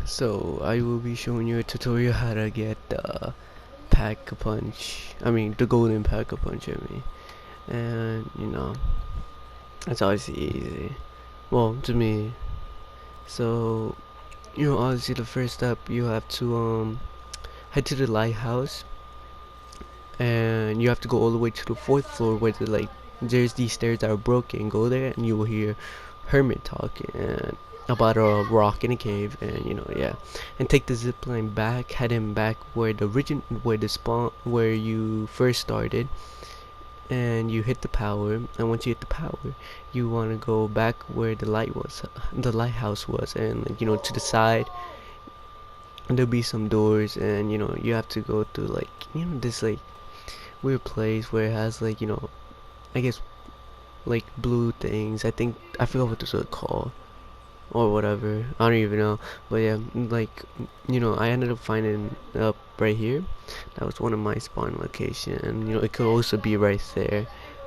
So I will be showing you a tutorial how to get the pack-a-punch, the golden pack-a-punch and it's obviously easy, well, to me. So obviously the first step, you have to head to the lighthouse, and you have to go all the way to the fourth floor where there's these stairs that are broken. Go there and you will hear hermit talking and about a rock in a cave, and yeah, and take the zip line back, heading back where the spawn, where you first started, and you hit the power. And once you hit the power, you want to go back where the lighthouse was, and to the side, and there'll be some doors, and you have to go through this weird place where it has I guess blue things. I forgot what those are called or whatever. I don't even know. But yeah, I ended up finding up right here. That was one of my spawn location. And it could also be right there.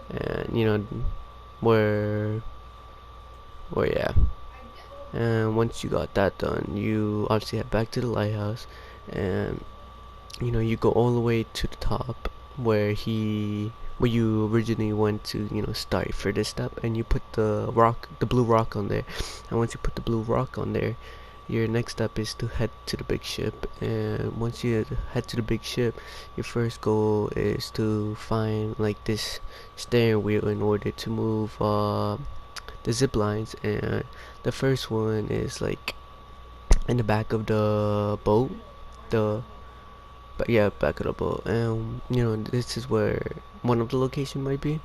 And where yeah. And once you got that done, you obviously head back to the lighthouse, and you go all the way to the top where you originally went to start for this step, and you put the blue rock on there. And once you put the blue rock on there, your next step is to head to the big ship. And once you head to the big ship, your first goal is to find this steering wheel in order to move the zip lines. And the first one is in the back of the boat, the but yeah, back of the boat. And this is where one of the location might be.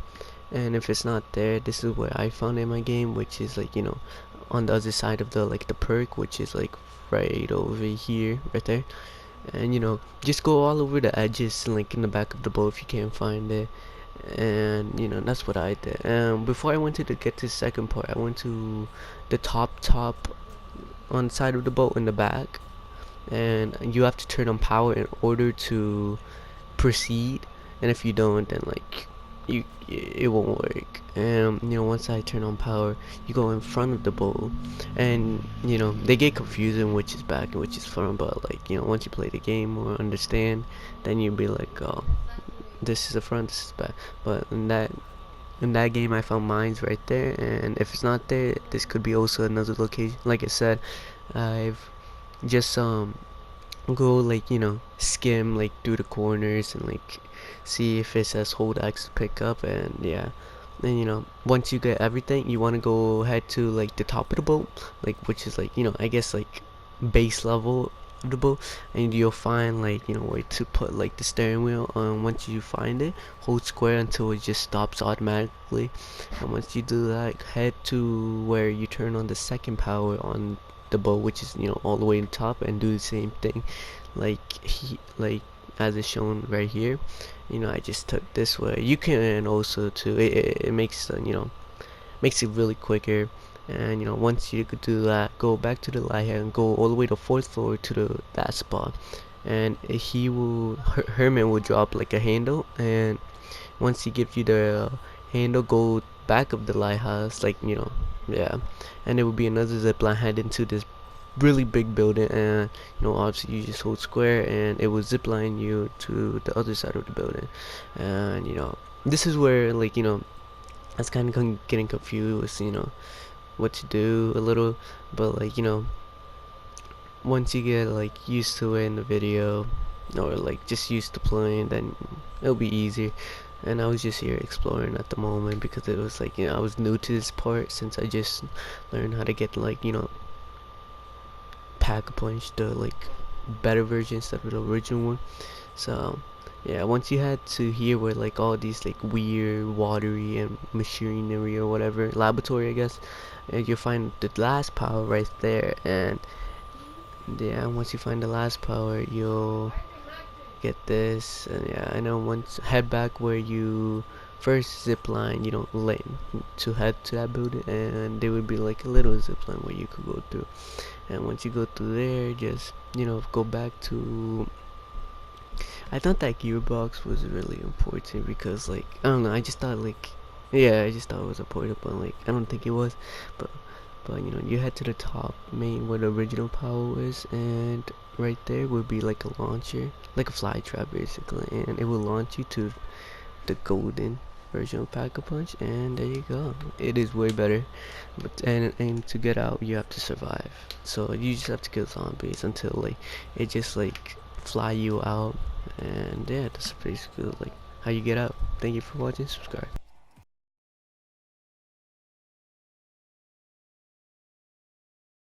And if it's not there, this is where I found in my game, which is on the other side of the perk, which is right over here, right there. And just go all over the edges, in the back of the boat if you can't find it. And that's what I did. And before I went to get to the second part, I went to the top on the side of the boat in the back, and you have to turn on power in order to proceed. And if you don't, then it won't work. And once I turn on power, you go in front of the boat, and they get confusing which is back and which is front. But once you play the game or understand, then you'll be like, oh, this is the front, this is back. But in that game, I found mines right there. And if it's not there, this could be also another location. Like I said, I've just go skim through the corners, and see if it says hold X to pick up. And yeah, and once you get everything, you want to go head to the top of the boat, which is I guess base level of the boat. And you'll find where to put the steering wheel. Once you find it, hold square until it just stops automatically. And once you do that, head to where you turn on the second power on the boat, which is all the way on top, and do the same thing as it's shown right here. I just took this way. You can also too. It makes makes it really quicker. And once you could do that, go back to the lighthouse and go all the way to fourth floor to that spot. And Herman will drop a handle. And once he gives you the handle, go back of the lighthouse, yeah. And there will be another zip line heading to this really big building. And obviously you just hold square, and it will zip line you to the other side of the building. And this is where I was kind of getting confused with what to do a little. But once you get used to it in the video, or just used to playing, then it'll be easier. And I was just here exploring at the moment, because it was I was new to this part, since I just learned how to get pack-a-punch, the better version instead of the original one. So yeah, once you head to here where all these weird watery and machinery or whatever, laboratory I guess, and you'll find the last power right there. And yeah, once you find the last power, you'll get this. And yeah, I know, once head back where you first zip line, to head to that building, and there would be a little zip line where you could go through. And once you go through there, just go back to, I thought that gearbox was really important, because I don't know, I just thought yeah, I just thought it was important, but I don't think it was. But But you know, you head to the top main where the original power is, and right there would be like a launcher, like a fly trap basically, and it will launch you to the golden version of Pack-a-Punch, and there you go. It is way better, but and to get out, you have to survive. So you just have to kill zombies until like it just like fly you out, and yeah, that's basically like how you get out. Thank you for watching. Subscribe.